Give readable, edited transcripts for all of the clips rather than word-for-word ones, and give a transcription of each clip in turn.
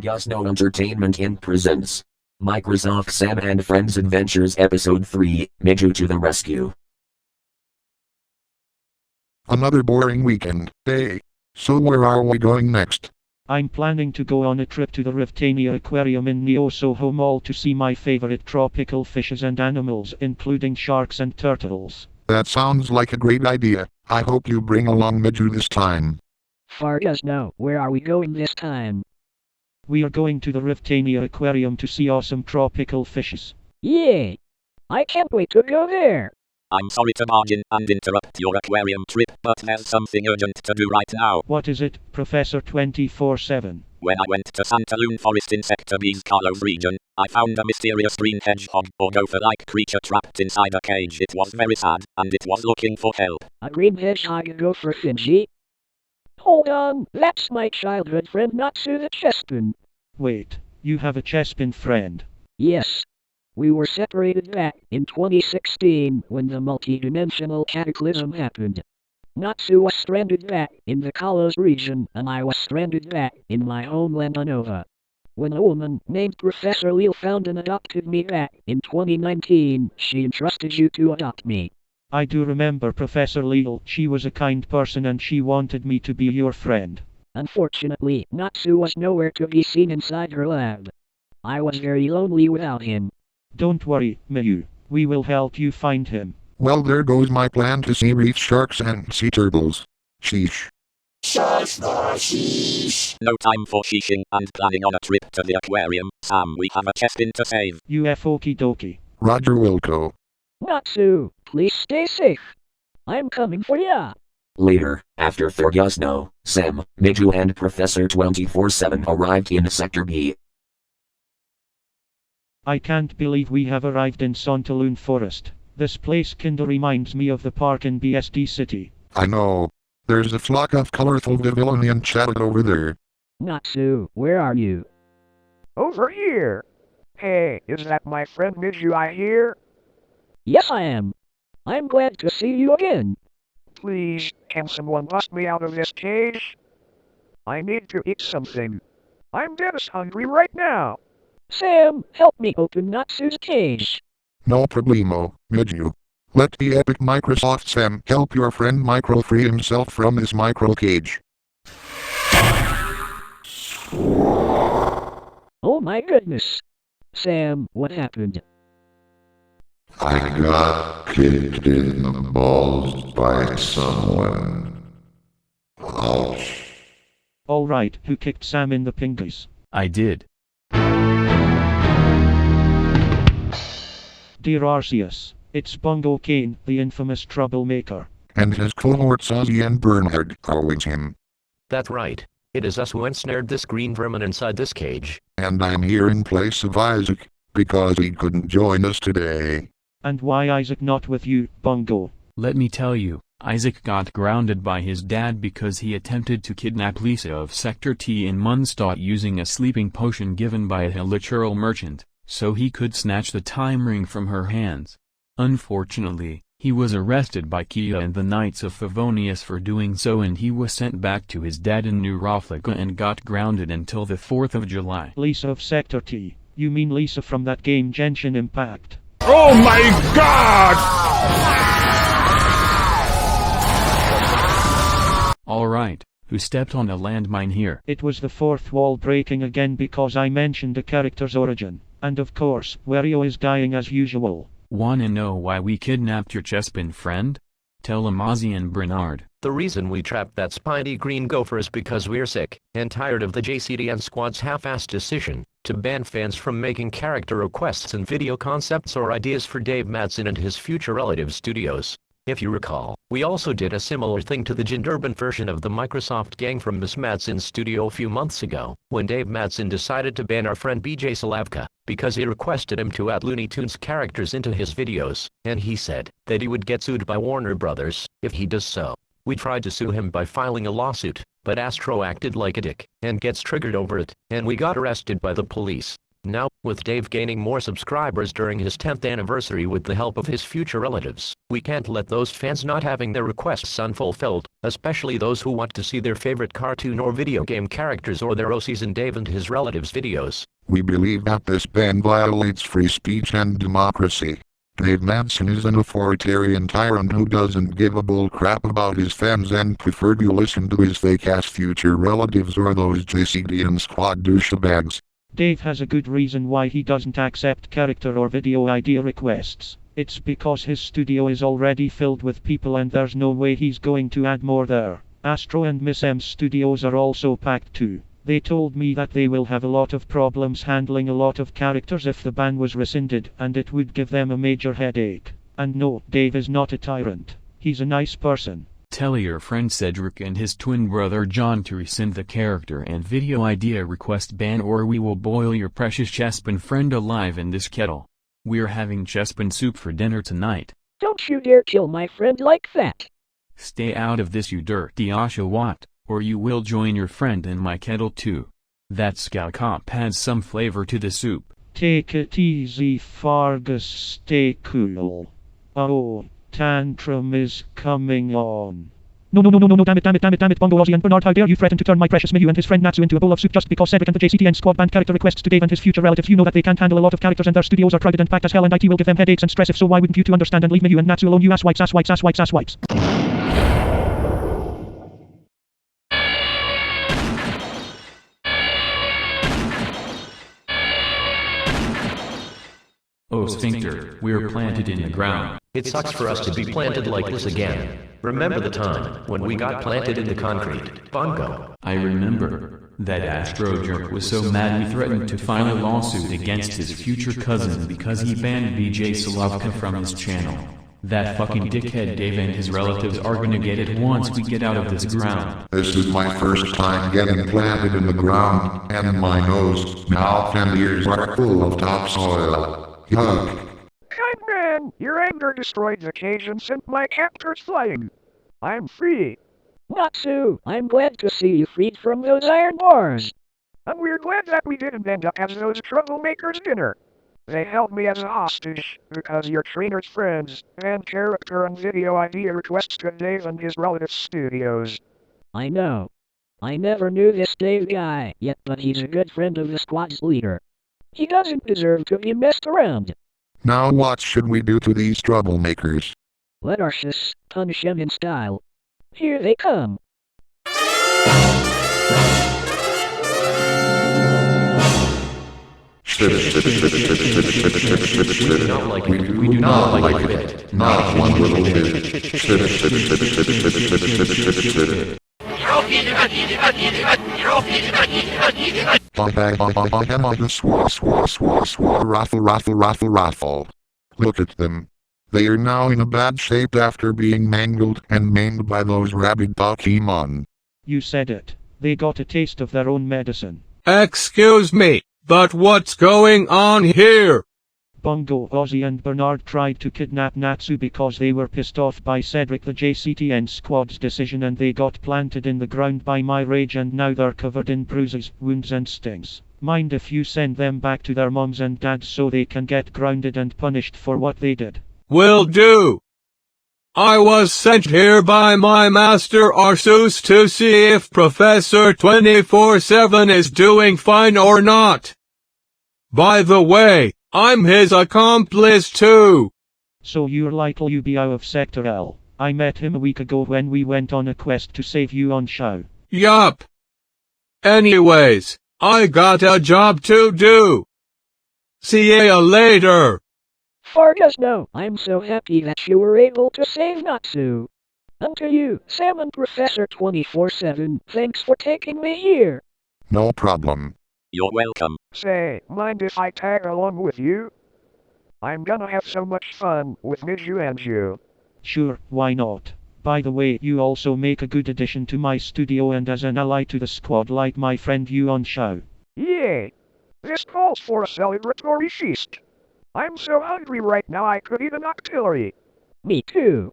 Forgosno Entertainment Inc. presents Microsoft Sam and Friends Adventures Episode 3, Miju to the Rescue. Another boring weekend day. So where are we going next? I'm planning to go on a trip to the Riftania Aquarium in Neo-Soho Mall to see my favorite tropical fishes and animals, including sharks and turtles. That sounds like a great idea. I hope you bring along Miju this time. Forgosno, where are we going this time? We are going to the Riftania Aquarium to see awesome tropical fishes. Yay! I can't wait to go there! I'm sorry to barge in and interrupt your aquarium trip, but there's something urgent to do right now. What is it, Professor 24/7? When I went to Santaloon Forest in Sector B's Carlos region, I found a mysterious green hedgehog or gopher-like creature trapped inside a cage. It was very sad, and it was looking for help. A green hedgehog and gopher Finji? Hold on, that's my childhood friend Natsu the Chespin. Wait, you have a Chespin friend? Yes. We were separated back in 2016 when the multi-dimensional cataclysm happened. Natsu was stranded back in the Kalos region and I was stranded back in my homeland Unova. When a woman named Professor Leal found and adopted me back in 2019, she entrusted you to adopt me. I do remember Professor Leal. She was a kind person and she wanted me to be your friend. Unfortunately, Natsu was nowhere to be seen inside her lab. I was very lonely without him. Don't worry, Miju. We will help you find him. Well, there goes my plan to see reef sharks and sea turtles. Sheesh. No time for sheeshing and planning on a trip to the aquarium. Sam, we have a Chespin to save. Okie dokie. Roger Wilco. Natsu, please stay safe. I'm coming for ya. Later, after Forgosno, Sam, Miju and Professor 24/7 arrived in Sector B. I can't believe we have arrived in Santaloon Forest. This place kinda reminds me of the park in BSD City. I know. There's a flock of colorful Vivillanian chatted over there. Natsu, where are you? Over here. Hey, is that my friend Miju I hear? Yes, I am. I'm glad to see you again. Please, can someone bust me out of this cage? I need to eat something. I'm dead as hungry right now. Sam, help me open Natsu's cage. No problemo, Miju. Let the epic Microsoft Sam help your friend Micro free himself from his micro cage. Oh my goodness. Sam, what happened? I got kicked in the balls by someone. Ouch. Alright, who kicked Sam in the pingies? I did. Dear Arceus, it's Bongo Kane, the infamous troublemaker. And his cohorts Ozzy and Bernhard are with him. That's right. It is us who ensnared this green vermin inside this cage. And I'm here in place of Isaac, because he couldn't join us today. And why Isaac not with you, Bongo? Let me tell you, Isaac got grounded by his dad because he attempted to kidnap Lisa of Sector T in Munstadt using a sleeping potion given by a literal merchant, so he could snatch the time ring from her hands. Unfortunately, he was arrested by Kia and the Knights of Favonius for doing so, and he was sent back to his dad in New Raflika and got grounded until the 4th of July. Lisa of Sector T. You mean Lisa from that game Genshin Impact? Oh my god! Alright, who stepped on a landmine here? It was the fourth wall breaking again because I mentioned the character's origin. And of course, Wario is dying as usual. Wanna know why we kidnapped your Chespin friend? Tell him Ozzy and Bernard. The reason we trapped that spiny green gopher is because we're sick and tired of the JCtn Squad's half-assed decision to ban fans from making character requests and video concepts or ideas for Dave Madsen and his future relative studios. If you recall, we also did a similar thing to the Gindurbin version of the Microsoft gang from Miss Madsen's studio a few months ago, when Dave Madsen decided to ban our friend BJ Slavka, because he requested him to add Looney Tunes characters into his videos, and he said that he would get sued by Warner Brothers if he does so. We tried to sue him by filing a lawsuit, but Astro acted like a dick, and gets triggered over it, and we got arrested by the police. Now, with Dave gaining more subscribers during his 10th anniversary with the help of his future relatives, we can't let those fans not having their requests unfulfilled, especially those who want to see their favorite cartoon or video game characters or their OCs in Dave and his relatives' videos. We believe that this ban violates free speech and democracy. Dave Madsen is an authoritarian tyrant who doesn't give a bull crap about his fans and preferred you listen to his fake-ass future relatives or those JCtn Squad douchebags. Dave has a good reason why he doesn't accept character or video idea requests. It's because his studio is already filled with people and there's no way he's going to add more there. Astro and Miss M's studios are also packed too. They told me that they will have a lot of problems handling a lot of characters if the ban was rescinded, and it would give them a major headache. And no, Dave is not a tyrant. He's a nice person. Tell your friend Cedric and his twin brother John to rescind the character and video idea request ban, or we will boil your precious Chespin friend alive in this kettle. We're having Chespin soup for dinner tonight. Don't you dare kill my friend like that. Stay out of this, you dirty Oshawott, or you will join your friend in my kettle too. That Scout Cop adds some flavor to the soup. Take it easy, Fargus, stay cool. Oh, Tantrum is coming on. No, damn it, Bongo, Ozzy and Bernard, how dare you threaten to turn my precious Miju and his friend Natsu into a bowl of soup just because Cedric and the JCtn Squad banned character requests to Dave and his future relatives. You know that they can't handle a lot of characters and their studios are crowded and packed as hell, and IT will give them headaches and stress. If so, why wouldn't you two understand and leave Miju and Natsu alone, you asswipes. Oh sphincter, we're planted in the ground. It sucks for us to be planted like this again. Remember the time when we got planted in the concrete, Bongo? I remember. That Astro jerk was so mad he threatened to file a lawsuit against his future cousin because he banned BJ Solovka from his channel. That fucking dickhead Dave and his relatives are gonna get it once we get out of this ground. This is my first time getting planted in the ground, and my nose, mouth and ears are full of topsoil. Yuck. Kind man, your anger destroyed the cage and sent my captors flying. I'm free. Natsu, I'm glad to see you freed from those iron bars. And we're glad that we didn't end up as those troublemakers dinner. They held me as a hostage because your trainer's friends and character and video idea requests to Dave and his relatives' studios. I know. I never knew this Dave guy yet, but he's a good friend of the squad's leader. He doesn't deserve to be messed around. Now what should we do to these troublemakers? Let our sis punish him in style. Here they come. We do not like it. Not one little bit. Raffle. Look at them. They are now in a bad shape after being mangled and maimed by those rabid Pokemon. You said it. They got a taste of their own medicine. Excuse me, but what's going on here? Bongo, Ozzy and Bernard tried to kidnap Natsu because they were pissed off by Cedric the JCtn Squad's decision, and they got planted in the ground by my rage, and now they're covered in bruises, wounds and stings. Mind if you send them back to their moms and dads so they can get grounded and punished for what they did? Will do. I was sent here by my master Arceus to see if Professor 24/7 is doing fine or not. By the way, I'm his accomplice too. So you're like Liu Biao of Sector L. I met him a week ago when we went on a quest to save you on Shao. Yup. Anyways, I got a job to do. See ya later. Fargus, no, I'm so happy that you were able to save Natsu. And to you, Sam and Professor 24/7, thanks for taking me here. No problem. You're welcome. Say, mind if I tag along with you? I'm gonna have so much fun with Miju and you. Sure, why not? By the way, you also make a good addition to my studio and as an ally to the squad like my friend Yuan Shao. Yay! This calls for a celebratory feast. I'm so hungry right now I could eat an octillery. Me too.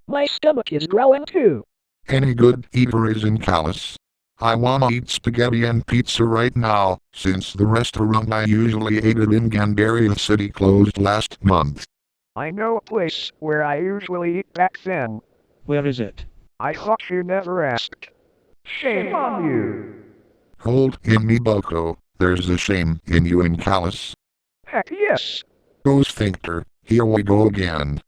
My stomach is growling too. Any good eater is in Callus. I wanna eat spaghetti and pizza right now, since the restaurant I usually ate at in Gandaria City closed last month. I know a place where I usually eat back then. Where is it? I thought you never asked. Shame on you. Hold in me Boko, there's a shame in you in Callus. Heck yes. Go sphincter, here we go again.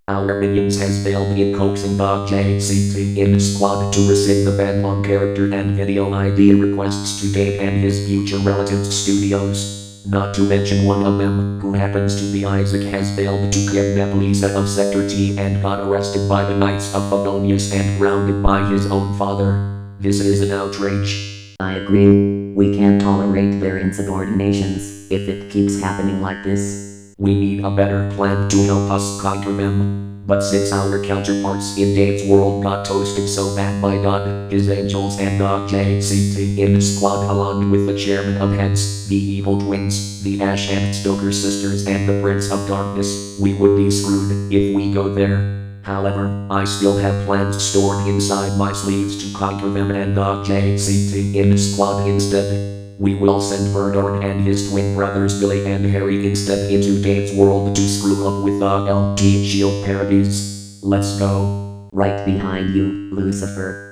Our minions has failed in coaxing the JCtn Squad to rescind the ban on character and video ID requests to Dave and his future relatives' studios. Not to mention one of them, who happens to be Isaac, has failed to kidnap Lisa of Sector T and got arrested by the Knights of Favonius and grounded by his own father. This is an outrage. I agree. We can't tolerate their insubordinations if it keeps happening like this. We need a better plan to help us conquer them. But since our counterparts in Dave's world got toasted so bad by God, his angels, and the JCtn Squad, along with the chairman of Heads, the evil twins, the Ash and Stoker sisters, and the Prince of Darkness, we would be screwed if we go there. However, I still have plans stored inside my sleeves to conquer them and the JCtn Squad instead. We will send Bernard and his twin brothers Billy and Harry instead into Dave's world to screw up with the LT Shield parodies. Let's go. Right behind you, Lucifer.